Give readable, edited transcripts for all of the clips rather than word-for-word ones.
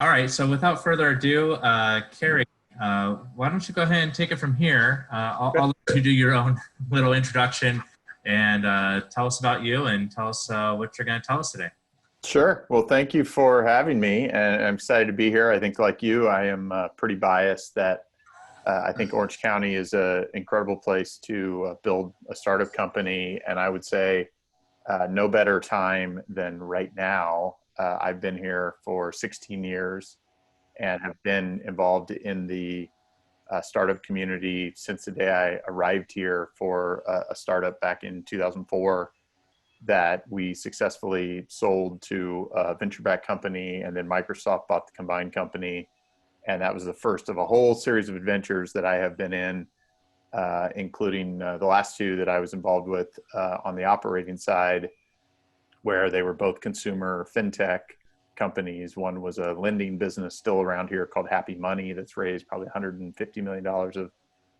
All right, so without further ado, Carey, why don't you go ahead and take it from here? I'll let you do your own little introduction and tell us about you and tell us what you're going to tell us today. Sure. Well, thank you for having me, and I'm excited to be here. I think, like you, I am pretty biased that I think Orange County is an incredible place to build a startup company, and I would say no better time than right now. I've been here for 16 years and have been involved in the startup community since the day I arrived here for a startup back in 2004 that we successfully sold to a venture-backed company, and then Microsoft bought the combined company. And that was the first of a whole series of adventures that I have been in, including the last two that I was involved with on the operating side, where they were both consumer fintech companies. One was a lending business still around here called Happy Money that's raised probably $150 million of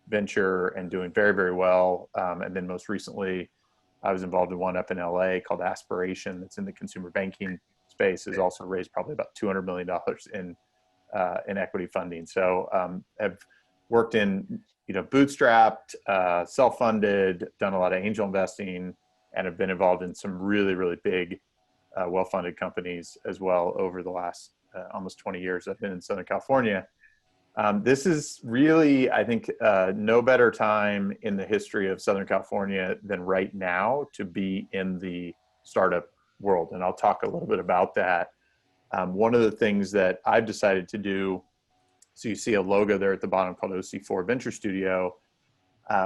venture and doing very, very well. And then most recently, I was involved in one up in LA called Aspiration that's in the consumer banking space, has also raised probably about $200 million in equity funding. So have worked in, bootstrapped, self-funded, done a lot of angel investing, and have been involved in some really, really big, well-funded companies as well over the last almost 20 years I've been in Southern California. This is really, I think, no better time in the history of Southern California than right now to be in the startup world. And I'll talk a little bit about that. One of the things that I've decided to do, so you see a logo there at the bottom called OC4 Venture Studio.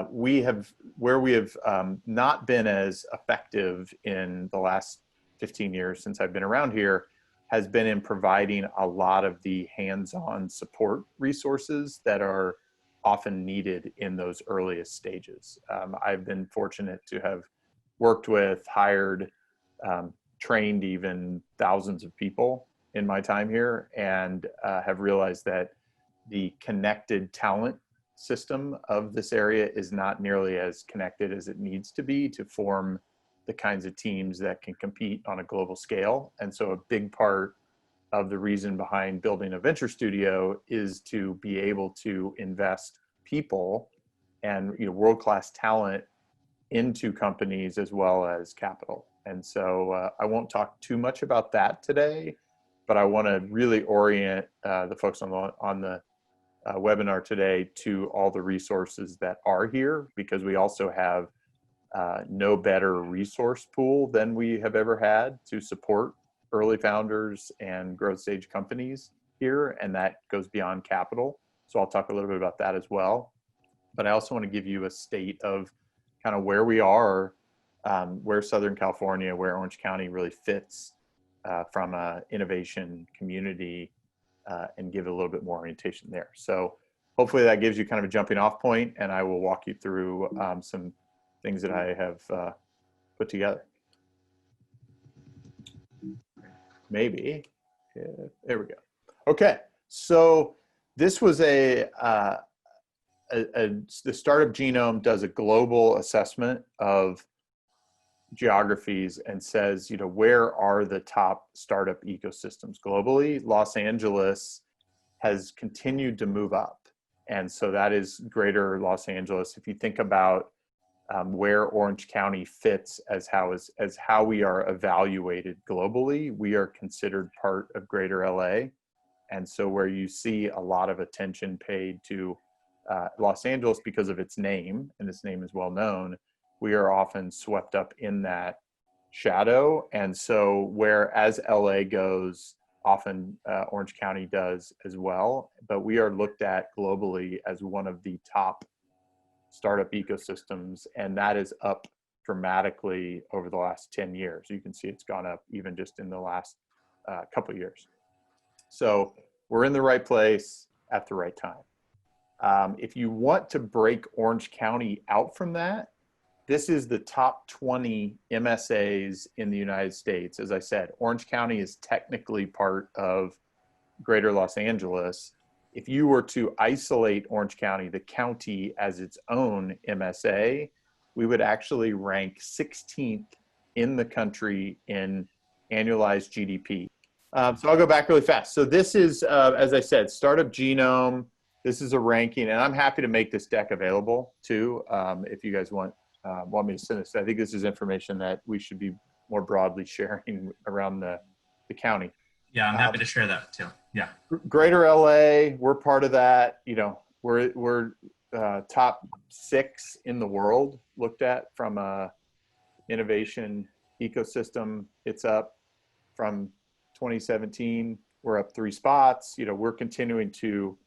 Where we have not been as effective in the last 15 years since I've been around here has been in providing a lot of the hands-on support resources that are often needed in those earliest stages. I've been fortunate to have worked with, hired, trained even thousands of people in my time here, and have realized that the connected talent system of this area is not nearly as connected as it needs to be to form the kinds of teams that can compete on a global scale. And so a big part of the reason behind building a venture studio is to be able to invest people and world-class talent into companies as well as capital. And so I won't talk too much about that today, but I want to really orient the folks on the webinar today to all the resources that are here, because we also have no better resource pool than we have ever had to support early founders and growth stage companies here, and that goes beyond capital. So I'll talk a little bit about that as well. But I also want to give you a state of kind of where we are, where Southern California, where Orange County really fits from an innovation community, and give a little bit more orientation there. So hopefully that gives you kind of a jumping off point, and I will walk you through some things that I have put together. Maybe. Yeah, there we go. Okay, so this was the Startup Genome does a global assessment of geographies and says, where are the top startup ecosystems globally? Los Angeles has continued to move up. And so that is greater Los Angeles. If you think about where Orange County fits as how we are evaluated globally, we are considered part of greater LA. And so where you see a lot of attention paid to Los Angeles because of its name, and its name is well known, we are often swept up in that shadow. And so whereas LA goes, often Orange County does as well, but we are looked at globally as one of the top startup ecosystems, and that is up dramatically over the last 10 years. You can see it's gone up even just in the last couple of years. So we're in the right place at the right time. If you want to break Orange County out from that, this is the top 20 MSAs in the United States. As I said, Orange County is technically part of greater Los Angeles. If you were to isolate Orange County, the county, as its own MSA, we would actually rank 16th in the country in annualized GDP. So I'll go back really fast. So this is, as I said, Startup Genome. This is a ranking, and I'm happy to make this deck available too, if you guys want me to send this. I think this is information that we should be more broadly sharing around the county. Yeah, I'm happy to share that too. Yeah. Greater LA, we're part of that. You know, we're top 6 in the world looked at from a innovation ecosystem. It's up from 2017. We're up 3 spots. You know, we're continuing to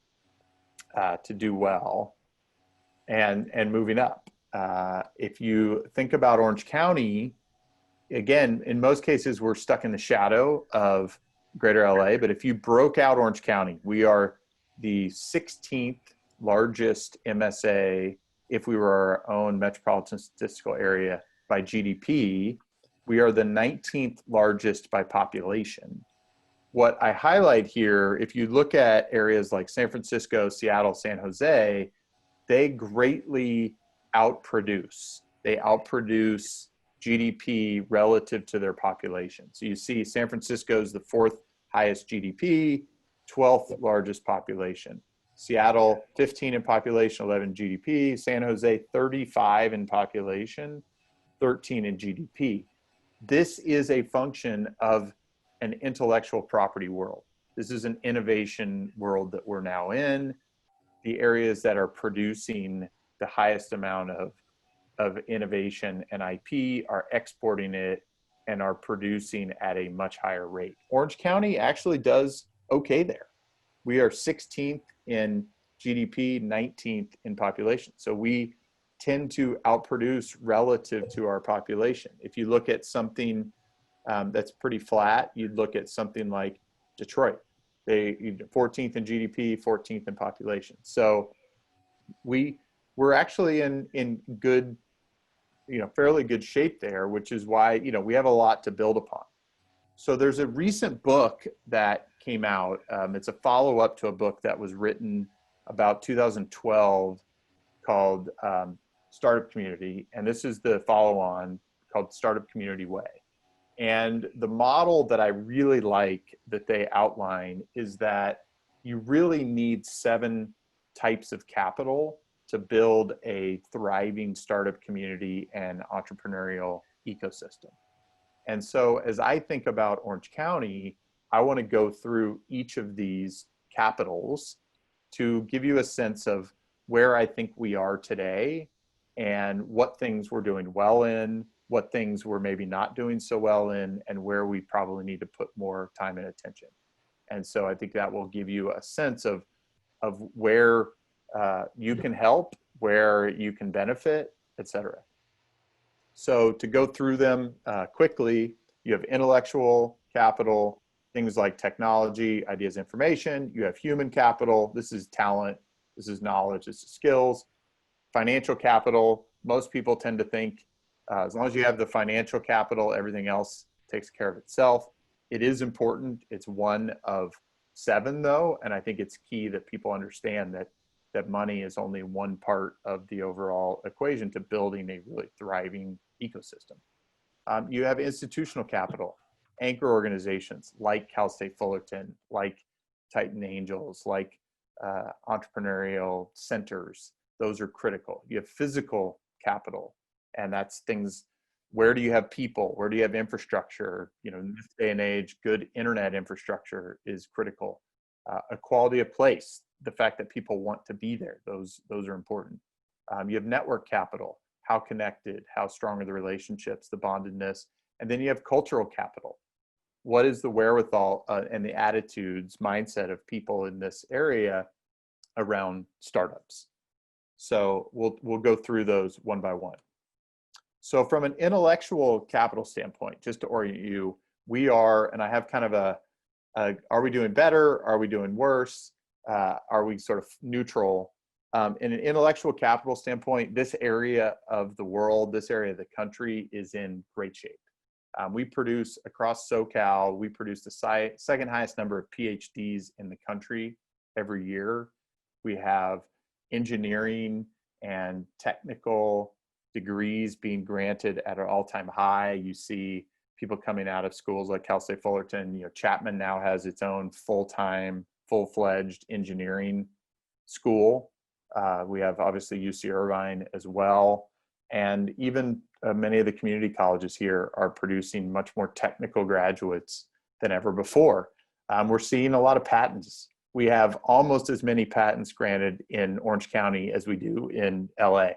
do well and moving up. If you think about Orange County, again, in most cases, we're stuck in the shadow of Greater LA. But if you broke out Orange County, we are the 16th largest MSA if we were our own metropolitan statistical area by GDP. We are the 19th largest by population. What I highlight here, if you look at areas like San Francisco, Seattle, San Jose, they greatly outproduce. They outproduce GDP relative to their population. So you see San Francisco is the 4th highest GDP, 12th largest population. Seattle, 15 in population, 11 GDP. San Jose, 35 in population, 13 in GDP. This is a function of an intellectual property world. This is an innovation world that we're now in. The areas that are producing the highest amount of innovation and IP are exporting it and are producing at a much higher rate. Orange County actually does okay there. We are 16th in GDP, 19th in population. So we tend to outproduce relative to our population. If you look at something that's pretty flat, you'd look at something like Detroit. They 14th in GDP, 14th in population. So we're actually in good, fairly good shape there, which is why, we have a lot to build upon. So there's a recent book that came out. It's a follow-up to a book that was written about 2012 called Startup Community. And this is the follow-on called Startup Community Way. And the model that I really like that they outline is that you really need 7 types of capital to build a thriving startup community and entrepreneurial ecosystem. And so as I think about Orange County, I want to go through each of these capitals to give you a sense of where I think we are today and what things we're doing well in, what things we're maybe not doing so well in, and where we probably need to put more time and attention. And so I think that will give you a sense of where you can help, where you can benefit, et cetera. So to go through them quickly, you have intellectual capital, things like technology, ideas, information. You have human capital. This is talent. This is knowledge. This is skills. Financial capital. Most people tend to think as long as you have the financial capital, everything else takes care of itself. It is important. It's one of 7, though, and I think it's key that people understand that money is only one part of the overall equation to building a really thriving ecosystem. You have institutional capital, anchor organizations like Cal State Fullerton, like Titan Angels, like entrepreneurial centers. Those are critical. You have physical capital, and that's things, where do you have people? Where do you have infrastructure? In this day and age, good internet infrastructure is critical. A quality of place, the fact that people want to be there, those are important. You have network capital, how connected, how strong are the relationships, the bondedness, and then you have cultural capital. What is the wherewithal and the attitudes, mindset of people in this area around startups? So we'll go through those one by one. So from an intellectual capital standpoint, just to orient you, we are, and I have kind of are we doing better? Are we doing worse? Are we sort of neutral? In an intellectual capital standpoint, this area of the world, this area of the country is in great shape. We produce across SoCal, we produce the second highest number of PhDs in the country every year. We have engineering and technical degrees being granted at an all-time high. You see people coming out of schools like Cal State Fullerton. You know, Chapman now has its own full-time, full-fledged engineering school. We have obviously UC Irvine as well. And even many of the community colleges here are producing much more technical graduates than ever before. We're seeing a lot of patents. We have almost as many patents granted in Orange County as we do in LA.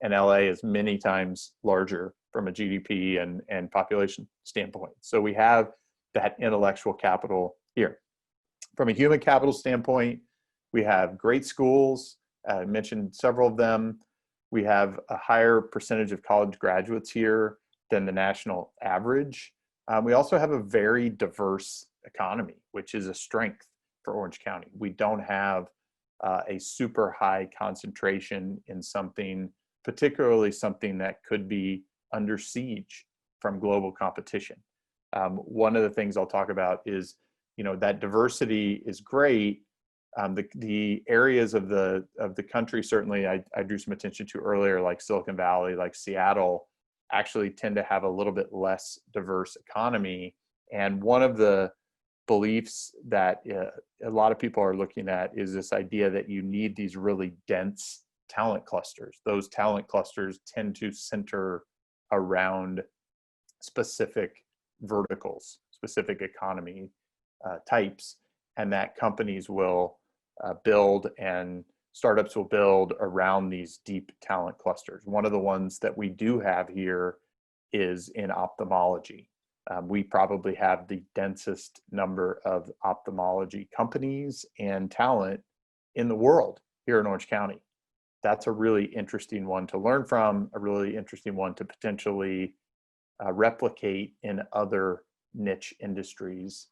And LA is many times larger from a GDP and population standpoint. So we have that intellectual capital here. From a human capital standpoint, we have great schools. I mentioned several of them. We have a higher percentage of college graduates here than the national average. We also have a very diverse economy, which is a strength for Orange County. We don't have a super high concentration in something, particularly something that could be under siege from global competition. One of the things I'll talk about is, you know, that diversity is great. The areas of the country, certainly I drew some attention to earlier, like Silicon Valley, like Seattle, actually tend to have a little bit less diverse economy. And one of the beliefs that a lot of people are looking at is this idea that you need these really dense talent clusters. Those talent clusters tend to center around specific verticals, specific economy types, and that companies will build and startups will build around these deep talent clusters. One of the ones that we do have here is in ophthalmology. We probably have the densest number of ophthalmology companies and talent in the world here in Orange County. That's a really interesting one to learn from, a really interesting one to potentially replicate in other niche industries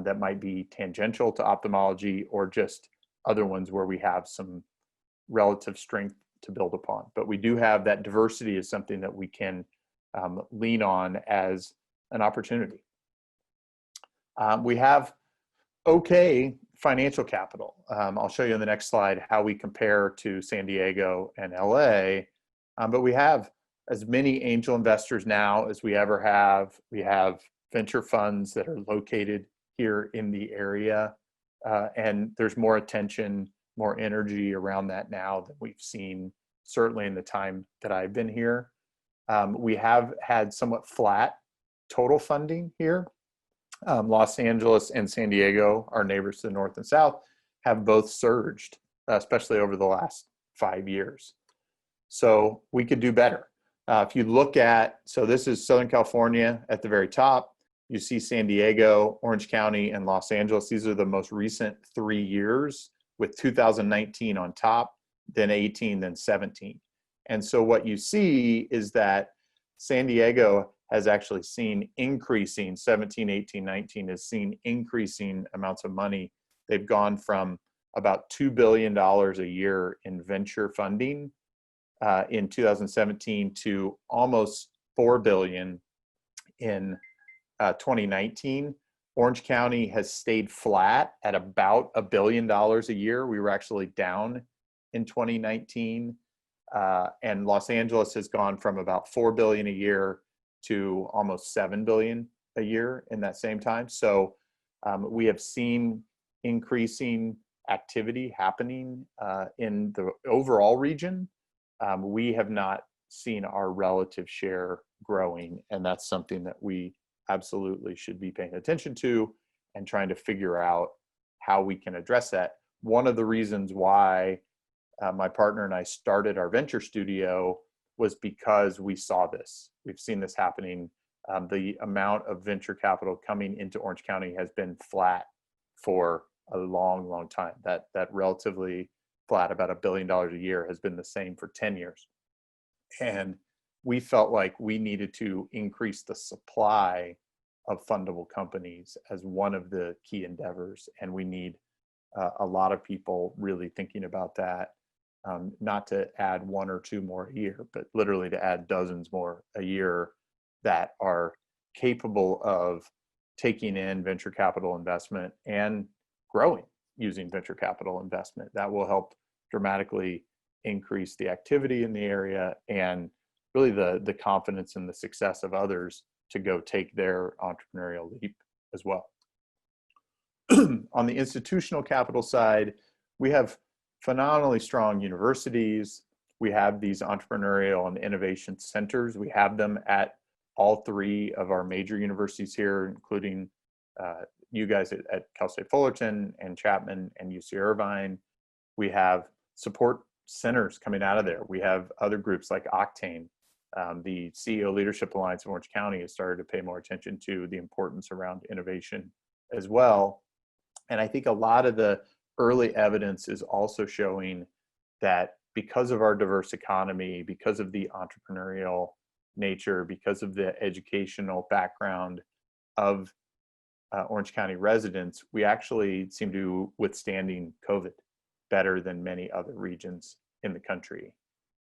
that might be tangential to ophthalmology, or just other ones where we have some relative strength to build upon. But we do have that diversity is something that we can lean on as an opportunity. We have okay financial capital. I'll show you in the next slide how we compare to San Diego and LA, but we have as many angel investors now as we ever have. We have venture funds that are located here in the area, and there's more attention, more energy around that now than we've seen certainly in the time that I've been here. We have had somewhat flat total funding here. Los Angeles and San Diego, our neighbors to the north and south, have both surged, especially over the last 5 years. So we could do better. If you look at, so this is Southern California at the very top. You see San Diego, Orange County, and Los Angeles. These are the most recent 3 years, with 2019 on top, then 18, then 17. And so what you see is that San Diego has actually seen increasing, 17, 18, 19 has seen increasing amounts of money. They've gone from about $2 billion a year in venture funding in 2017 to almost $4 billion in 2019. Orange County has stayed flat at about $1 billion a year. We were actually down in 2019. And Los Angeles has gone from about $4 billion a year to almost $7 billion a year in that same time. So we have seen increasing activity happening in the overall region. We have not seen our relative share growing, and that's something that we absolutely should be paying attention to and trying to figure out how we can address that. One of the reasons why my partner and I started our venture studio was because we saw this. We've seen this happening. The amount of venture capital coming into Orange County has been flat for a long, long time. That relatively flat, about $1 billion a year, has been the same for 10 years. And we felt like we needed to increase the supply of fundable companies as one of the key endeavors. And we need a lot of people really thinking about that. Not to add 1 or 2 more a year, but literally to add dozens more a year that are capable of taking in venture capital investment and growing using venture capital investment. That will help dramatically increase the activity in the area and really the confidence and the success of others to go take their entrepreneurial leap as well. On the institutional capital side, we have phenomenally strong universities. We have these entrepreneurial and innovation centers. We have them at all three of our major universities here, including you guys at Cal State Fullerton and Chapman and UC Irvine. We have support centers coming out of there. We have other groups like Octane. The CEO Leadership Alliance of Orange County has started to pay more attention to the importance around innovation as well. And I think a lot of the early evidence is also showing that because of our diverse economy, because of the entrepreneurial nature, because of the educational background of Orange County residents, we actually seem to withstanding COVID better than many other regions in the country.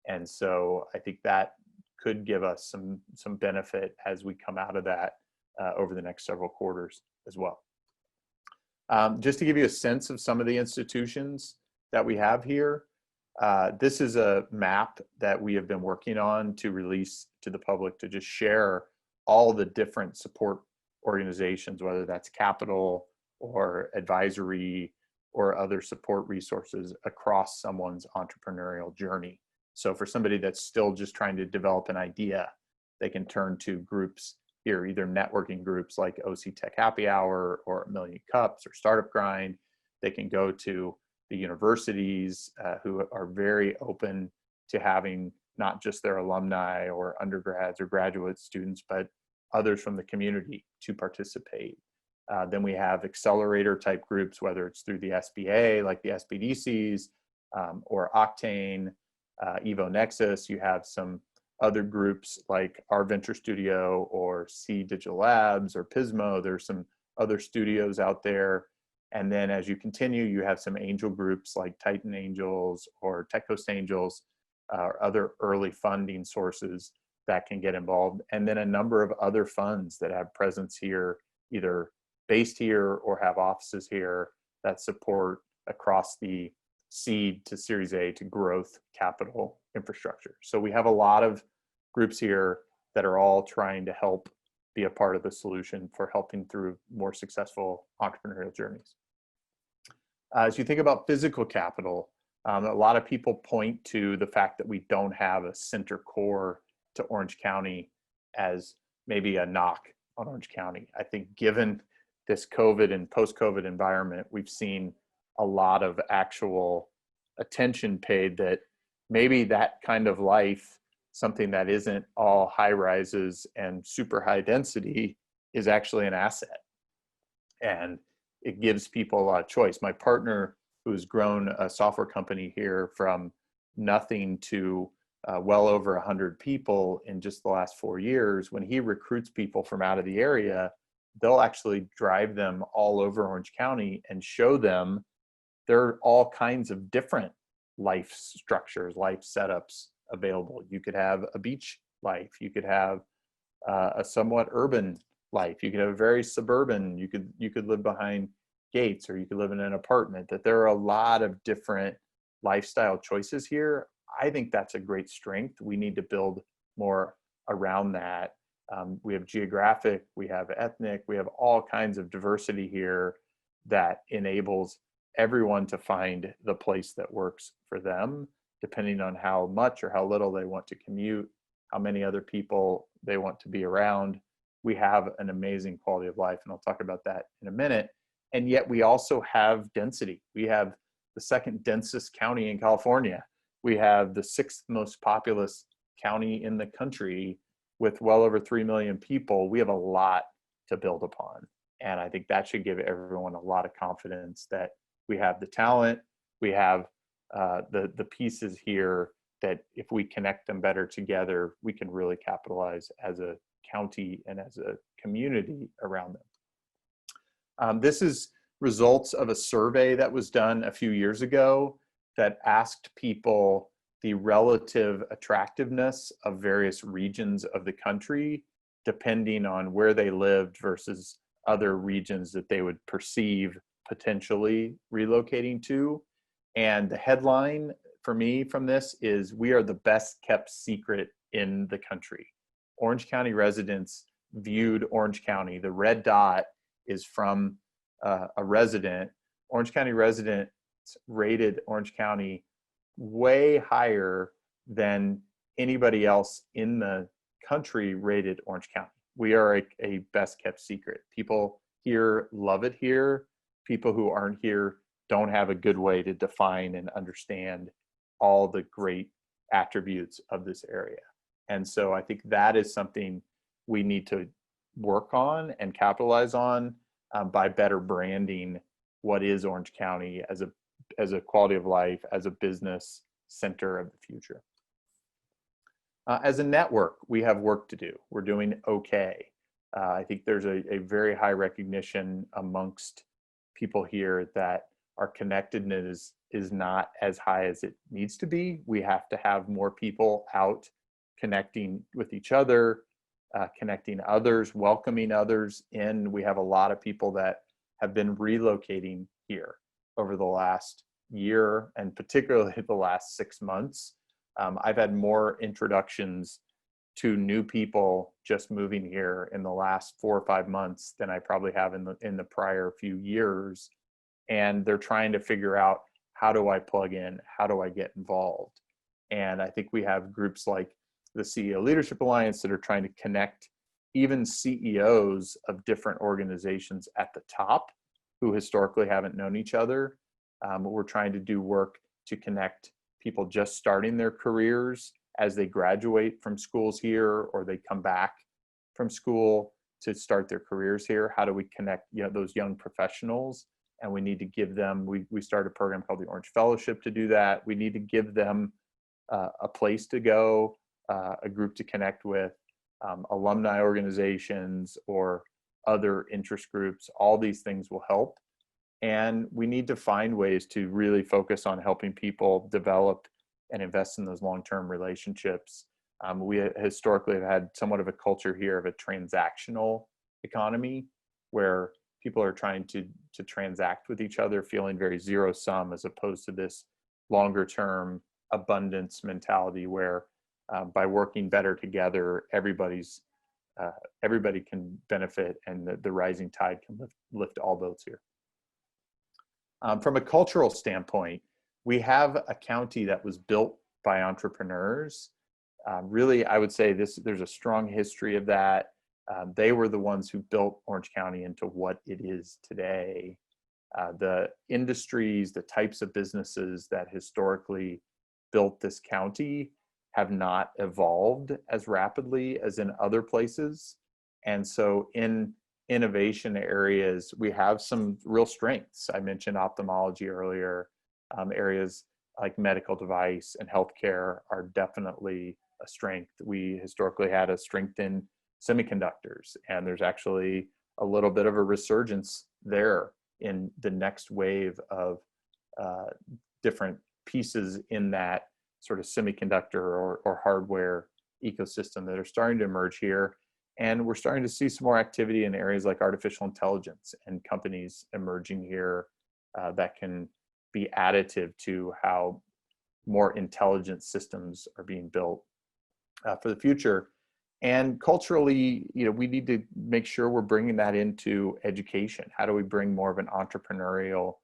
And so I think that could give us some benefit as we come out of that over the next several quarters as well. Just to give you a sense of some of the institutions that we have here, this is a map that we have been working on to release to the public to just share all the different support organizations, whether that's capital or advisory or other support resources across someone's entrepreneurial journey. So for somebody that's still just trying to develop an idea, they can turn to groups here, either networking groups like OC Tech Happy Hour or A Million Cups or Startup Grind. They can go to the universities who are very open to having not just their alumni or undergrads or graduate students, but others from the community to participate. Then we have accelerator type groups, whether it's through the SBA, like the SBDCs, or Octane, Evo Nexus. You have some other groups like our Venture Studio or C Digital Labs or Pismo. There's some other studios out there. And then as you continue, you have some angel groups like Titan Angels or Tech Coast Angels, or other early funding sources that can get involved. And then a number of other funds that have presence here, either based here or have offices here, that support across the seed to Series A to growth capital infrastructure. So we have a lot of groups here that are all trying to help be a part of the solution for helping through more successful entrepreneurial journeys. As you think about physical capital, a lot of people point to the fact that we don't have a center core to Orange County as maybe a knock on Orange County. I think given this COVID and post-COVID environment, we've seen a lot of actual attention paid that maybe that kind of life, something that isn't all high rises and super high density, is actually an asset. And it gives people a lot of choice. My partner, who's grown a software company here from nothing to well over 100 people in just the last 4 years, when he recruits people from out of the area, they'll actually drive them all over Orange County and show them there are all kinds of different life structures, life setups available. You could have a beach life, you could have a somewhat urban life, you could have a very suburban, you could live behind gates, or you could live in an apartment. That there are a lot of different lifestyle choices here. I think that's a great strength. We need to build more around that. We have geographic, we have ethnic, we have all kinds of diversity here that enables everyone to find the place that works for them, depending on how much or how little they want to commute, how many other people they want to be around. We have an amazing quality of life, and I'll talk about that in a minute. And yet we also have density. We have the second densest county in California. We have the 6th most populous county in the country with well over 3 million people. We have a lot to build upon. And I think that should give everyone a lot of confidence that we have the talent, we have the pieces here that if we connect them better together, we can really capitalize as a county and as a community around them. This is results of a survey that was done a few years ago that asked people the relative attractiveness of various regions of the country, depending on where they lived versus other regions that they would perceive potentially relocating to. And the headline for me from this is, "We are the best kept secret in the country." Orange County residents viewed Orange County. The red dot is from a resident. Orange County residents rated Orange County way higher than anybody else in the country rated Orange County. We are a best kept secret. People here love it here. People who aren't here don't have a good way to define and understand all the great attributes of this area. And so I think that is something we need to work on and capitalize on by better branding what is Orange County as a quality of life, as a business center of the future. As a network, we have work to do. We're doing okay. I think there's a very high recognition amongst people here that our connectedness is not as high as it needs to be. We have to have more people out connecting with each other, connecting others, welcoming others in. We have a lot of people that have been relocating here over the last year, and particularly the last 6 months. I've had more introductions to new people just moving here in the last 4 or 5 months than I probably have in the prior few years. And they're trying to figure out, how do I plug in? How do I get involved? And I think we have groups like the CEO Leadership Alliance that are trying to connect even CEOs of different organizations at the top who historically haven't known each other. We're trying to do work to connect people just starting their careers as they graduate from schools here, or they come back from school to start their careers here. How do we connect those young professionals? And we need to give them, we started a program called the Orange Fellowship to do that. We need to give them a place to go, a group to connect with, alumni organizations or other interest groups. All these things will help. And we need to find ways to really focus on helping people develop and invest in those long-term relationships. We historically have had somewhat of a culture here of a transactional economy where people are trying to transact with each other, feeling very zero-sum, as opposed to this longer-term abundance mentality where by working better together, everybody can benefit, and the rising tide can lift all boats here. From a cultural standpoint, we have a county that was built by entrepreneurs. Really, I would say there's a strong history of that. They were the ones who built Orange County into what it is today. The industries, the types of businesses that historically built this county have not evolved as rapidly as in other places. And so in innovation areas, we have some real strengths. I mentioned ophthalmology earlier. Areas like medical device and healthcare are definitely a strength. We historically had a strength in semiconductors, and there's actually a little bit of a resurgence there in the next wave of different pieces in that sort of semiconductor or hardware ecosystem that are starting to emerge here. And we're starting to see some more activity in areas like artificial intelligence and companies emerging here that can be additive to how more intelligent systems are being built for the future. And culturally, we need to make sure we're bringing that into education. How do we bring more of an entrepreneurial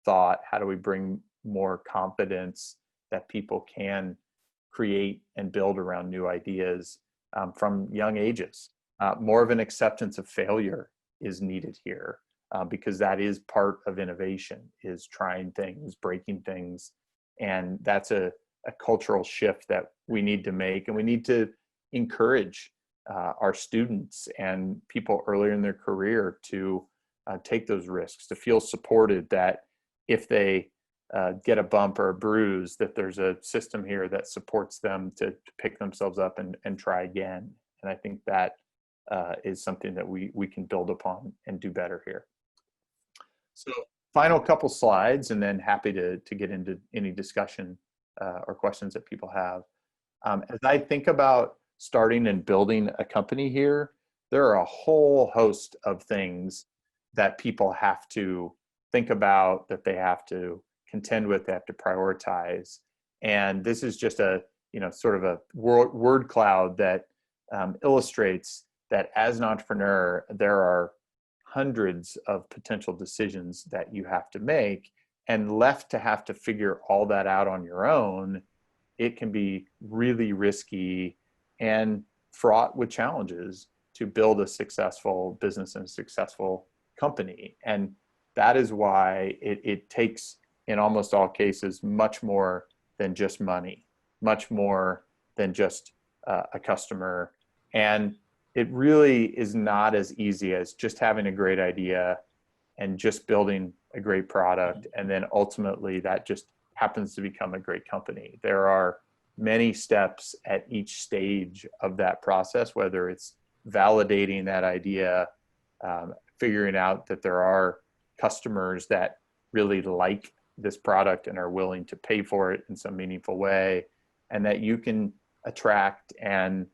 thought? How do we bring more confidence that people can create and build around new ideas from young ages? More of an acceptance of failure is needed here because that is part of innovation, is trying things, breaking things. And that's a cultural shift that we need to make. And we need to encourage our students and people earlier in their career to take those risks, to feel supported that if they get a bump or a bruise, that there's a system here that supports them to pick themselves up and try again. And I think that is something that we can build upon and do better here. So final couple slides, and then happy to get into any discussion or questions that people have. As I think about starting and building a company here, there are a whole host of things that people have to think about, that they have to contend with, they have to prioritize. And this is just a, sort of a word cloud that illustrates that as an entrepreneur, there are hundreds of potential decisions that you have to make, and left to have to figure all that out on your own, it can be really risky and fraught with challenges to build a successful business and a successful company. And that is why it takes, in almost all cases, much more than just money, much more than just a customer. And it really is not as easy as just having a great idea and just building a great product, and then ultimately that just happens to become a great company. There are many steps at each stage of that process, whether it's validating that idea, figuring out that there are customers that really like this product and are willing to pay for it in some meaningful way, and that you can attract and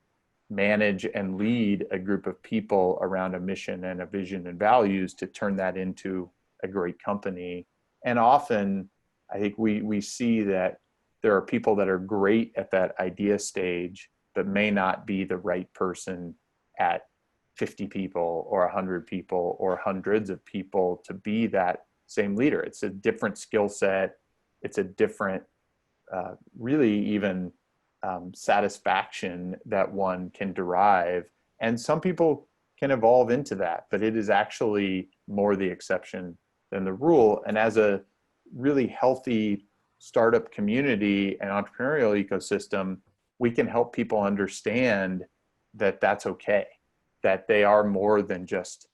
manage and lead a group of people around a mission and a vision and values to turn that into a great company. And often I think we see that there are people that are great at that idea stage, but may not be the right person at 50 people or 100 people or hundreds of people to be that same leader. It's a different skill set. It's a different, really even satisfaction that one can derive. And some people can evolve into that, but it is actually more the exception than the rule. And as a really healthy startup community and entrepreneurial ecosystem, we can help people understand that that's okay, that they are more than just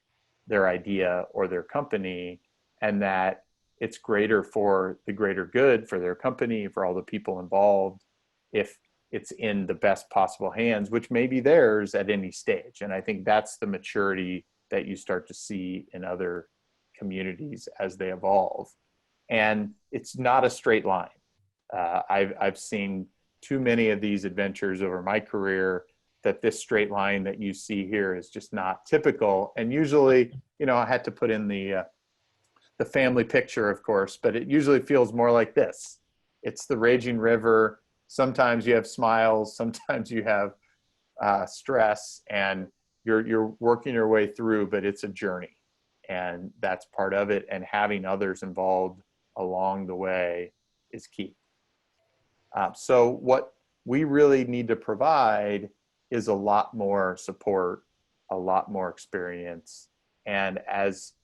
their idea or their company, and that it's greater for the greater good for their company, for all the people involved, if it's in the best possible hands, which may be theirs at any stage. And I think that's the maturity that you start to see in other communities as they evolve. And it's not a straight line. I've seen too many of these adventures over my career that this straight line that you see here is just not typical. And usually, you know, I had to put in the family picture, of course, but it usually feels more like this. It's the raging river. Sometimes you have smiles, sometimes you have stress, and you're working your way through, but it's a journey, and that's part of it. And having others involved along the way is key. So what we really need to provide is a lot more support, a lot more experience, and as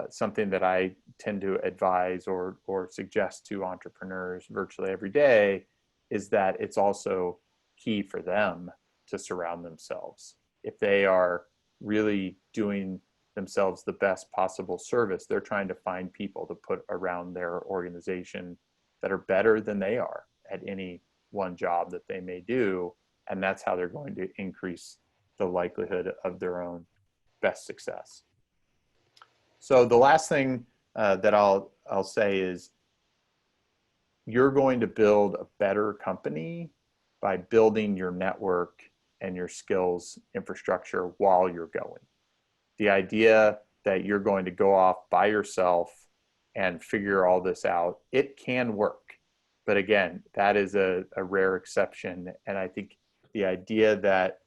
something that I tend to advise or suggest to entrepreneurs virtually every day, is that it's also key for them to surround themselves. If they are really doing themselves the best possible service, they're trying to find people to put around their organization that are better than they are at any one job that they may do. And that's how they're going to increase the likelihood of their own best success. So the last thing that I'll say is, you're going to build a better company by building your network and your skills infrastructure while you're going. The idea that you're going to go off by yourself and figure all this out, it can work. But again, that is a rare exception. And I think the idea that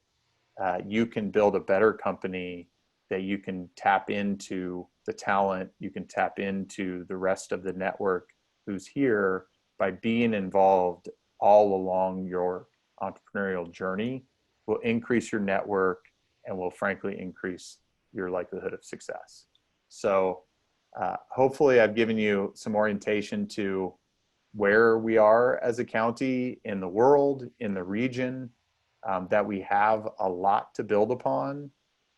you can build a better company, that you can tap into the talent, you can tap into the rest of the network who's here, by being involved all along your entrepreneurial journey, will increase your network and will frankly increase your likelihood of success. So hopefully I've given you some orientation to where we are as a county in the world, in the region, that we have a lot to build upon.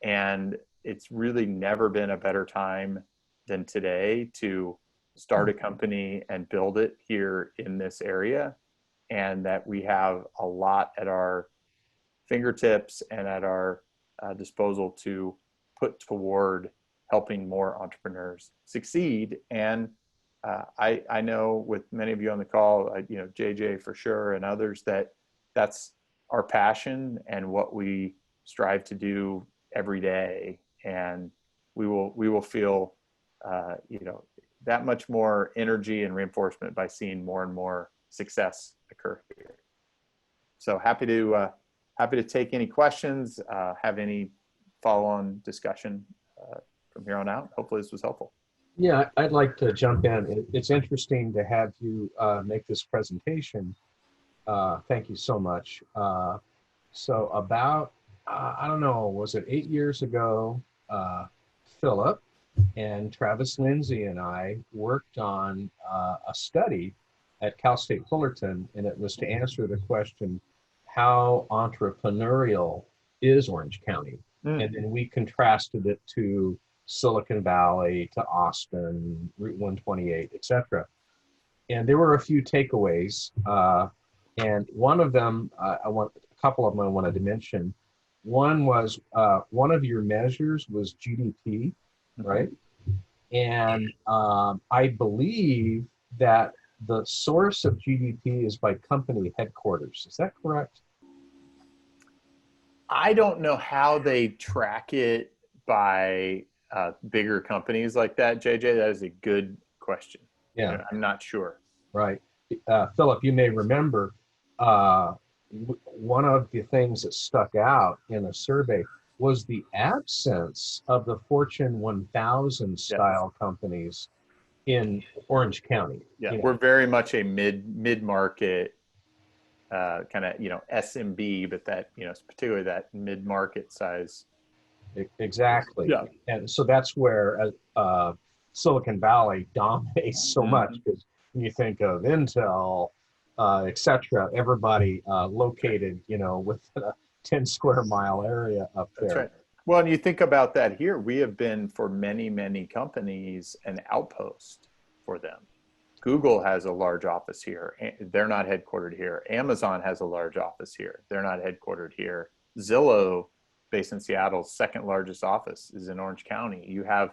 And it's really never been a better time than today to start a company and build it here in this area, and that we have a lot at our fingertips and at our disposal to put toward helping more entrepreneurs succeed. And I know with many of you on the call, you know, JJ for sure, and others, that that's our passion and what we strive to do every day. And we will feel, you know, that much more energy and reinforcement by seeing more and more success occur here. So happy to take any questions, have any follow-on discussion from here on out. Hopefully this was helpful. Yeah, I'd like to jump in. It's interesting to have you make this presentation. Thank you so much. So about, I don't know, was it 8 years ago, Philip and Travis Lindsay and I worked on a study at Cal State Fullerton, and it was to answer the question, how entrepreneurial is Orange County? And then we contrasted it to Silicon Valley, to Austin, Route 128, etc. And there were a few takeaways. And one of them, a couple of them I wanted to mention. One was, one of your measures was GDP, right? And I believe that the source of GDP is by company headquarters. Is that correct? I don't know how they track it by bigger companies like that, JJ. That is a good question. Yeah. I'm not sure. Right. Philip, you may remember one of the things that stuck out in a survey was the absence of the Fortune 1000 style particularly in Orange County. Yeah, we're very much a mid-market kind of, SMB, but that, particularly that mid-market size. Exactly. Yeah. And so that's where Silicon Valley dominates so much, because when you think of Intel, et cetera, everybody located, within a 10 square mile area up there. That's right. Well, and you think about that here, we have been for many, many companies an outpost for them. Google has a large office here. They're not headquartered here. Amazon has a large office here. They're not headquartered here. Zillow, based in Seattle's second largest office, is in Orange County. You have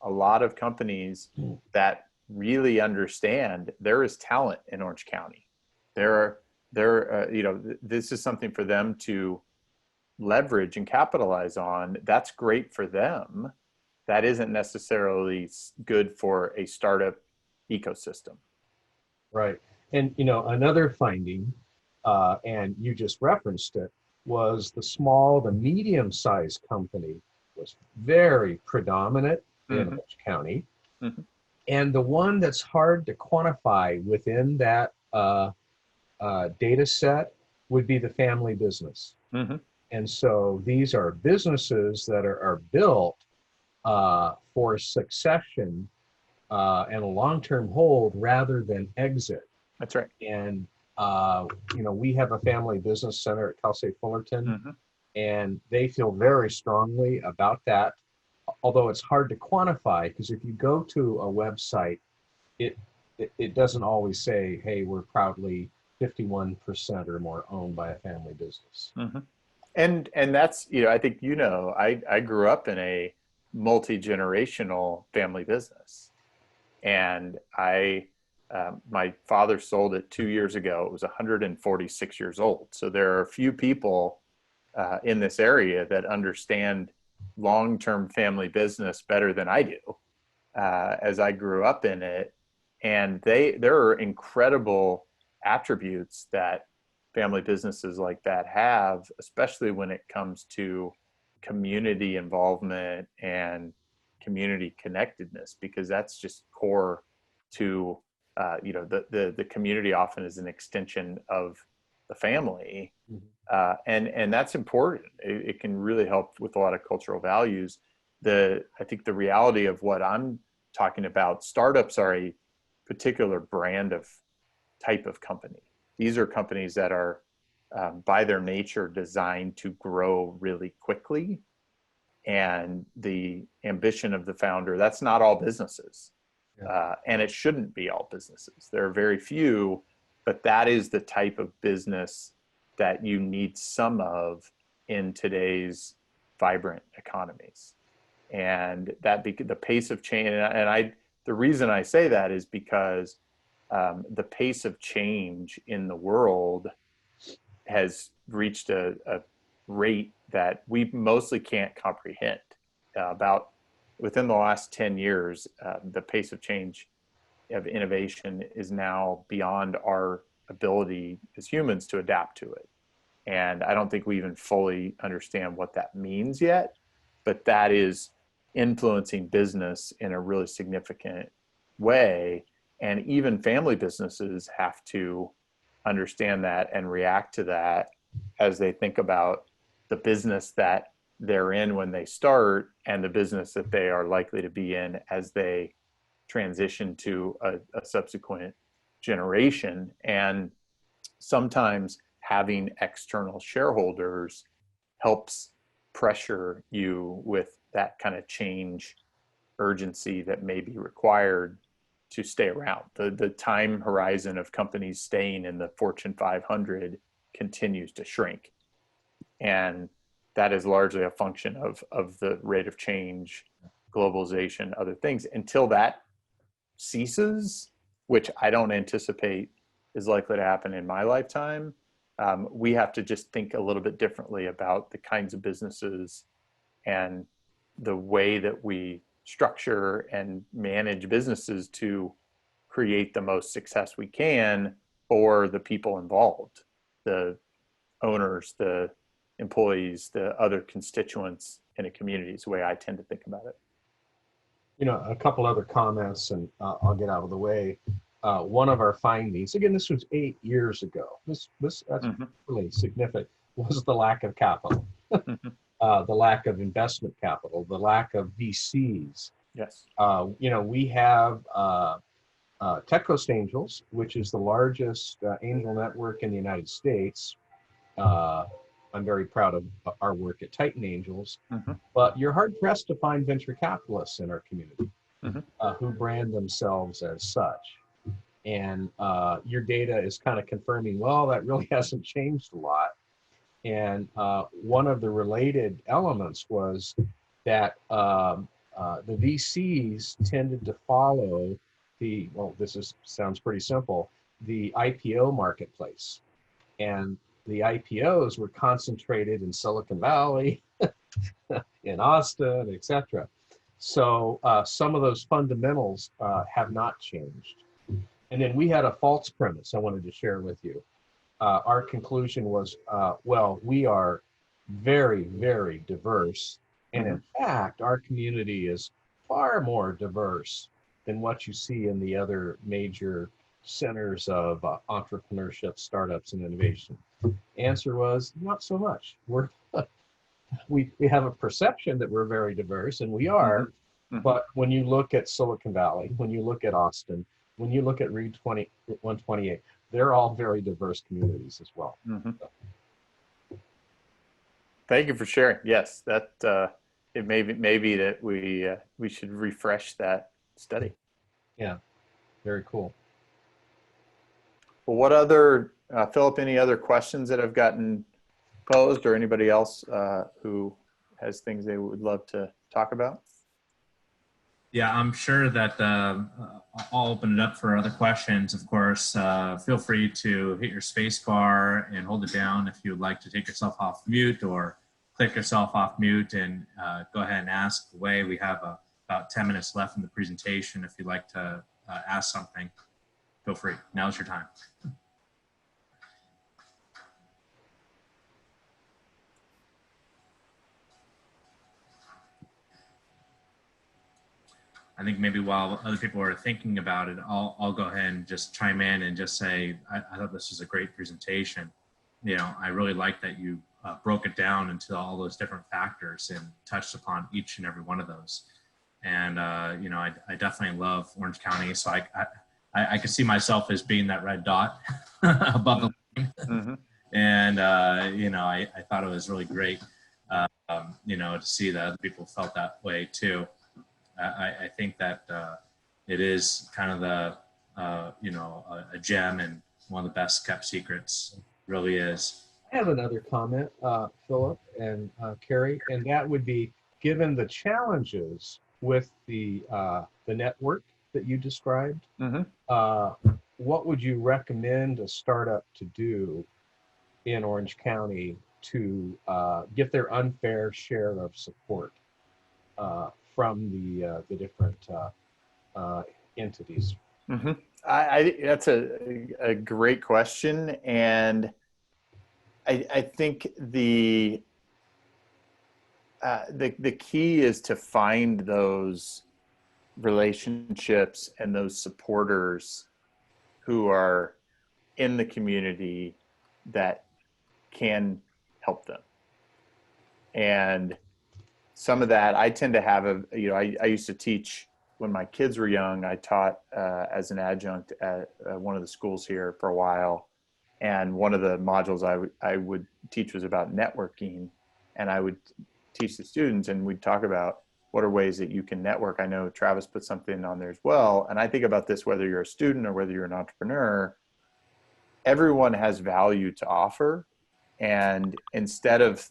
a lot of companies that really understand there is talent in Orange County. This is something for them to leverage and capitalize on. That's great for them. That isn't necessarily good for a startup ecosystem. Right. And, another finding, and you just referenced it, was the medium-sized company was very predominant in Orange County. And the one that's hard to quantify within that data set would be the family business. And so these are businesses that are built for succession and a long-term hold rather than exit. That's right. And, we have a family business center at Cal State Fullerton, and they feel very strongly about that, although it's hard to quantify, because if you go to a website, it doesn't always say, hey, we're proudly 51% or more owned by a family business. And that's, I think, I grew up in a multi-generational family business, and my father sold it 2 years ago. It was 146 years old. So there are a few people in this area that understand long-term family business better than I do, as I grew up in it. And there are incredible attributes that family businesses like that have, especially when it comes to community involvement and community connectedness, because that's just core to the community often is an extension of the family, and that's important. It can really help with a lot of cultural values. I think the reality of what I'm talking about, startups are a particular brand of type of company. These are companies that are by their nature designed to grow really quickly, and the ambition of the founder, that's not all businesses. And it shouldn't be all businesses. There are very few, but that is the type of business that you need some of in today's vibrant economies. And the pace of change, the reason I say that is because the pace of change in the world has reached a rate that we mostly can't comprehend. Within the last 10 years, the pace of change of innovation is now beyond our ability as humans to adapt to it. And I don't think we even fully understand what that means yet. but that is influencing business in a really significant way. And even family businesses have to understand that and react to that as they think about the business that they're in when they start and the business that they are likely to be in as they transition to a subsequent generation. And sometimes having external shareholders helps pressure you with that kind of change urgency that may be required to stay around. The time horizon of companies staying in the Fortune 500 continues to shrink. And that is largely a function of the rate of change, globalization, other things. Until that ceases, which I don't anticipate is likely to happen in my lifetime, we have to just think a little bit differently about the kinds of businesses and the way that we structure and manage businesses to create the most success we can for the people involved, the owners, the employees, the other constituents in a community is the way I tend to think about it. You know, a couple other comments, and I'll get out of the way. One of our findings, again, this was 8 years ago. That's really significant, was the lack of capital, the lack of investment capital, the lack of VCs. Yes. You know, we have Tech Coast Angels, which is the largest angel network in the United States. I'm very proud of our work at Titan Angels, but you're hard pressed to find venture capitalists in our community who brand themselves as such. And your data is kind of confirming, well, that really hasn't changed a lot. And one of the related elements was that the VCs tended to follow the, well, sounds pretty simple, the IPO marketplace. And the IPOs were concentrated in Silicon Valley, in Austin, etc. So some of those fundamentals have not changed. And then we had a false premise I wanted to share with you. Our conclusion was, well, we are very, very diverse. And in fact, our community is far more diverse than what you see in the other major centers of entrepreneurship, startups, and innovation. Answer was not so much. We have a perception that we're very diverse, and we are. But when you look at Silicon Valley, when you look at Austin, when you look at Reed 128, they're all very diverse communities as well. Thank you for sharing. Yes, that it may be that we should refresh that study. Yeah, very cool. Well, what other, Philip, any other questions that have gotten posed, or anybody else who has things they would love to talk about? Yeah, I'm sure that I'll open it up for other questions. Of course, feel free to hit your space bar and hold it down if you would like to take yourself off mute, or click yourself off mute and go ahead and ask away. We have about 10 minutes left in the presentation. If you'd like to ask something, feel free. Now's your time. I think maybe while other people are thinking about it, I'll go ahead and just chime in and just say, I thought this was a great presentation. You know, I really like that you broke it down into all those different factors and touched upon each and every one of those. And, you know, I definitely love Orange County. So I could see myself as being that red dot above the line. And, you know, I thought it was really great, you know, to see that other people felt that way too. I think that it is kind of the, you know, a gem and one of the best kept secrets. It really is. I have another comment, Philip and Carey, and that would be, given the challenges with the network that you described, what would you recommend a startup to do in Orange County to get their unfair share of support from the different entities? That's a great question. And I think the key is to find those relationships and those supporters who are in the community that can help them. And some of that, I tend to have I used to teach when my kids were young. I taught as an adjunct at one of the schools here for a while. And one of the modules I would teach was about networking. And I would teach the students, and we'd talk about what are ways that you can network. I know Travis put something on there as well. And I think about this, whether you're a student or whether you're an entrepreneur, everyone has value to offer. And instead of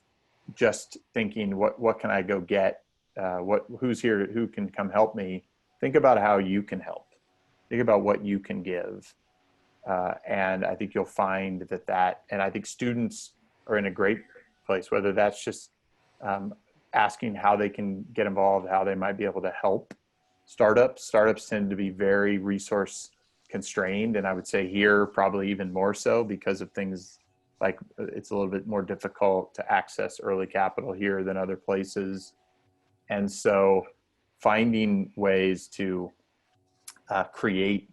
just thinking, what can I go get? Who's here? Who can come help me? Think about how you can help. Think about what you can give. And I think you'll find that, and I think students are in a great place, whether that's just asking how they can get involved, how they might be able to help startups. Startups tend to be very resource constrained. And I would say here, probably even more so because of things like it's a little bit more difficult to access early capital here than other places. And so finding ways to create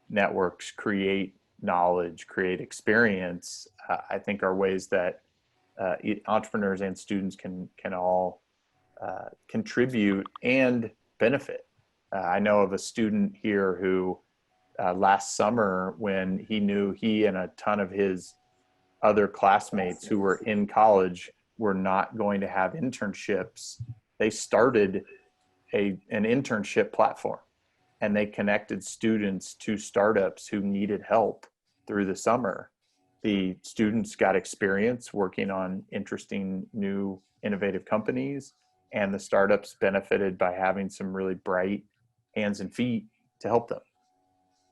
networks, create knowledge, create experience, I think are ways that entrepreneurs and students can all contribute and benefit. I know of a student here who last summer, when he knew he and a ton of his other classmates who were in college were not going to have internships, they started an internship platform, and they connected students to startups who needed help through the summer. The students got experience working on interesting, new, innovative companies, and the startups benefited by having some really bright hands and feet to help them.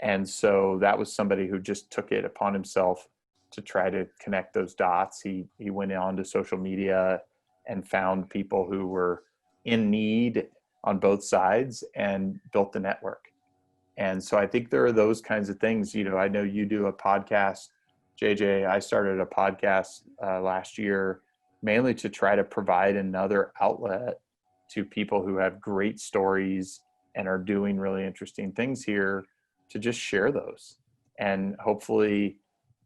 And so that was somebody who just took it upon himself to try to connect those dots. He went on to social media and found people who were in need on both sides and built the network. And so I think there are those kinds of things. I know you do a podcast, JJ. I started a podcast last year mainly to try to provide another outlet to people who have great stories and are doing really interesting things here, to just share those and hopefully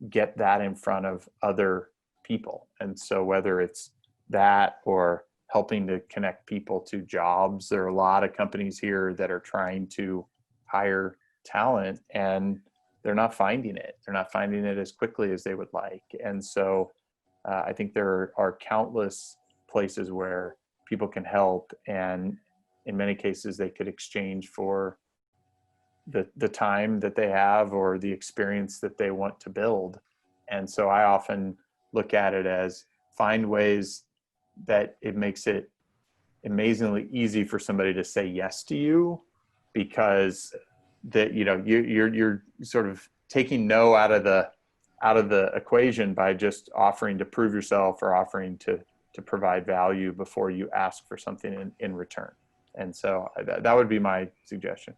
get that in front of other people. And so whether it's that or helping to connect people to jobs, there are a lot of companies here that are trying to hire talent and they're not finding it. They're not finding it as quickly as they would like. And so I think there are countless places where people can help, and in many cases they could exchange for the time that they have or the experience that they want to build. And so I often look at it as find ways that it makes it amazingly easy for somebody to say yes to you, because that you're sort of taking no out of the equation by just offering to prove yourself or offering to provide value before you ask for something in return. And so that would be my suggestion.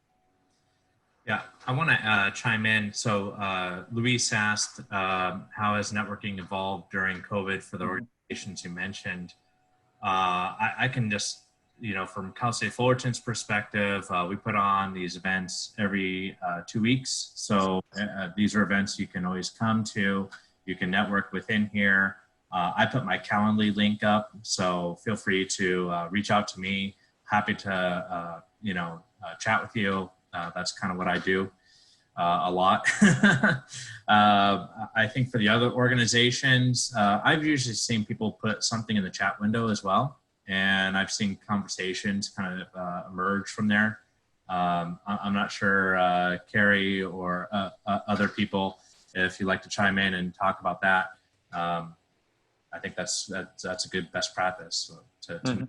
Yeah, I want to chime in. So Luis asked, how has networking evolved during COVID for the organizations you mentioned? I can just, from Cal State Fullerton's perspective, we put on these events every 2 weeks. So these are events you can always come to. You can network within here. I put my Calendly link up, so feel free to reach out to me. Happy to, chat with you. That's kind of what I do a lot. I think for the other organizations, I've usually seen people put something in the chat window as well. And I've seen conversations kind of emerge from there. I'm not sure, Carey or other people, if you'd like to chime in and talk about that. I think that's a good best practice to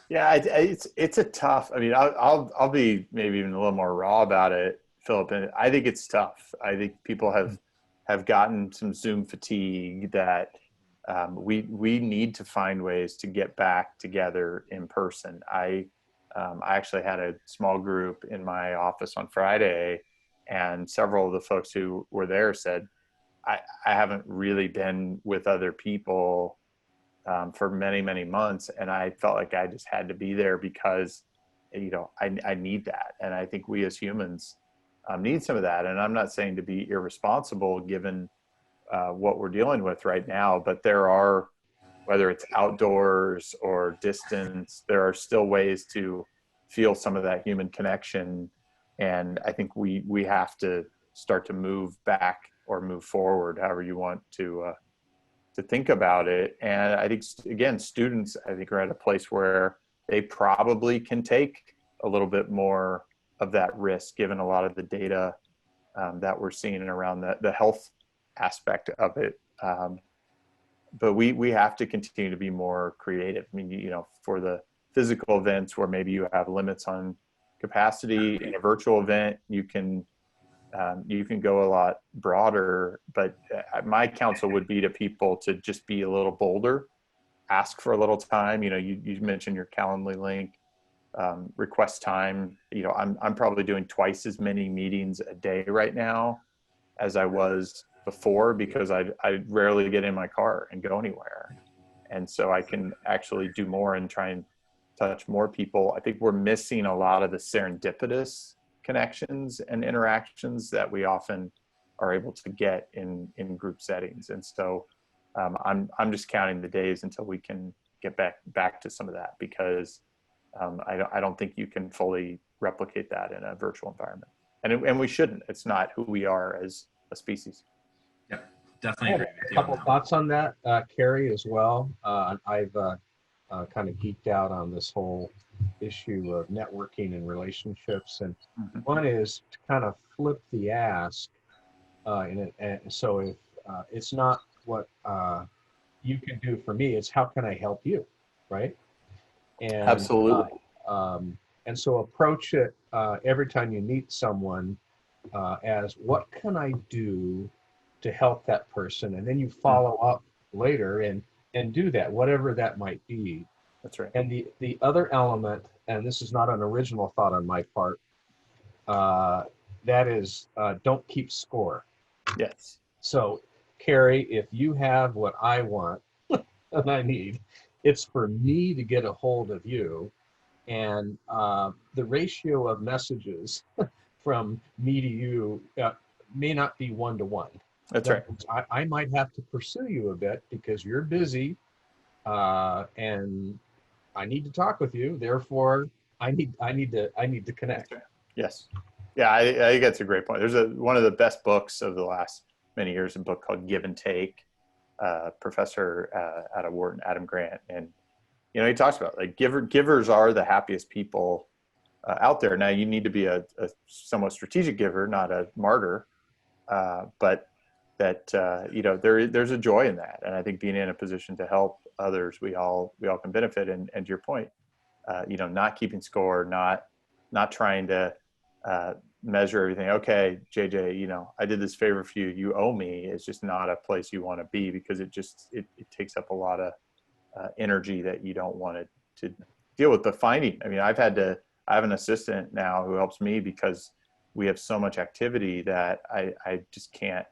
Yeah, it's a tough. I mean, I'll be maybe even a little more raw about it, Philip. And I think it's tough. I think people have gotten some Zoom fatigue that we need to find ways to get back together in person. I actually had a small group in my office on Friday, and several of the folks who were there said, I haven't really been with other people for many, many months. And I felt like I just had to be there because, you know, I need that. And I think we as humans need some of that. And I'm not saying to be irresponsible given what we're dealing with right now, but there are, whether it's outdoors or distance, there are still ways to feel some of that human connection. And I think we have to start to move back or move forward, however you want to think about it. And I think, again, students, I think, are at a place where they probably can take a little bit more of that risk, given a lot of the data that we're seeing around the health aspect of it. But we have to continue to be more creative. I mean, you know, for the physical events where maybe you have limits on capacity, in a virtual event, you can go a lot broader. But my counsel would be to people to just be a little bolder, ask for a little time. You know, you mentioned your Calendly link, request time. You know, I'm probably doing twice as many meetings a day right now as I was before, because I rarely get in my car and go anywhere. And so I can actually do more and try and touch more people. I think we're missing a lot of the serendipitous connections and interactions that we often are able to get in group settings. And so I'm just counting the days until we can get back to some of that, because I don't think you can fully replicate that in a virtual environment. And we shouldn't. It's not who we are as a species. Yeah, definitely agree with A you couple on that. thoughts on that, Carey, as well. I've kind of geeked out on this whole issue of networking and relationships. And one is to kind of flip the ask. And so if it's not what you can do for me, it's how can I help you, right? And, Absolutely. And so approach it every time you meet someone as what can I do to help that person? And then you follow up later and do that, whatever that might be. That's right. And the other element, and this is not an original thought on my part, that is don't keep score. Yes. So, Carey, if you have what I want and I need, it's for me to get a hold of you. And the ratio of messages from me to you may not be 1-to-1. That's right. I might have to pursue you a bit because you're busy and I need to talk with you. Therefore, I need to connect. Right. Yes. Yeah, I think that's a great point. There's one of the best books of the last many years, a book called Give and Take, professor out of Wharton, Adam Grant. And, you know, he talks about like givers are the happiest people out there. Now you need to be a somewhat strategic giver, not a martyr, but that, you know, there's a joy in that. And I think being in a position to help others, we all can benefit. And to your point, you know, not keeping score, not trying to measure everything. Okay, JJ, you know, I did this favor for you. You owe me. It's just not a place you want to be, because it takes up a lot of energy that you don't want to deal with. But finding, I mean, I have an assistant now who helps me because we have so much activity that I just can't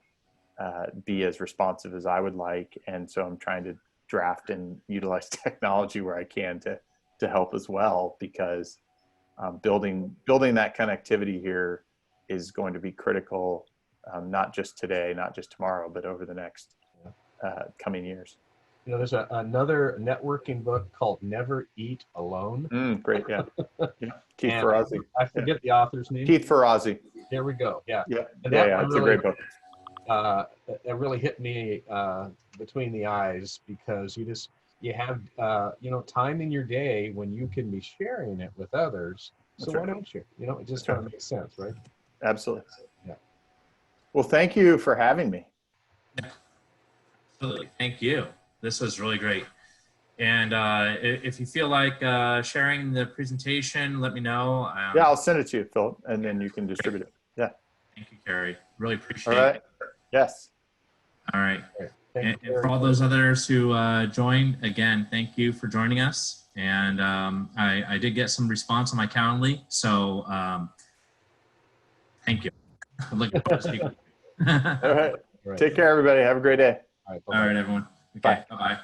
be as responsive as I would like. And so I'm trying to draft and utilize technology where I can to help as well, because building that connectivity here is going to be critical, not just today, not just tomorrow, but over the next coming years. You know, there's another networking book called Never Eat Alone. Great, yeah. Keith And Ferrazzi. I forget the author's name. Keith Ferrazzi. There we go. Yeah. Yeah, And yeah, it's a great book. It really hit me between the eyes, because you have you know, time in your day when you can be sharing it with others. So That's why right. don't you? You know, it just That's kind right. of makes sense, right? Absolutely. Yeah. Well, thank you for having me. Absolutely. Thank you. This was really great. And if you feel like sharing the presentation, let me know. Yeah, I'll send it to you, Philip, and then you can distribute it. Yeah. Thank you, Carey. Really appreciate All right. it. Yes. All right. Thank And for all those others who joined, again, thank you for joining us. And I did get some response on my Calendly, so thank you. I'm looking forward to speaking. All right. Take care, everybody. Have a great day. All right. All right, everyone. Okay, bye-bye.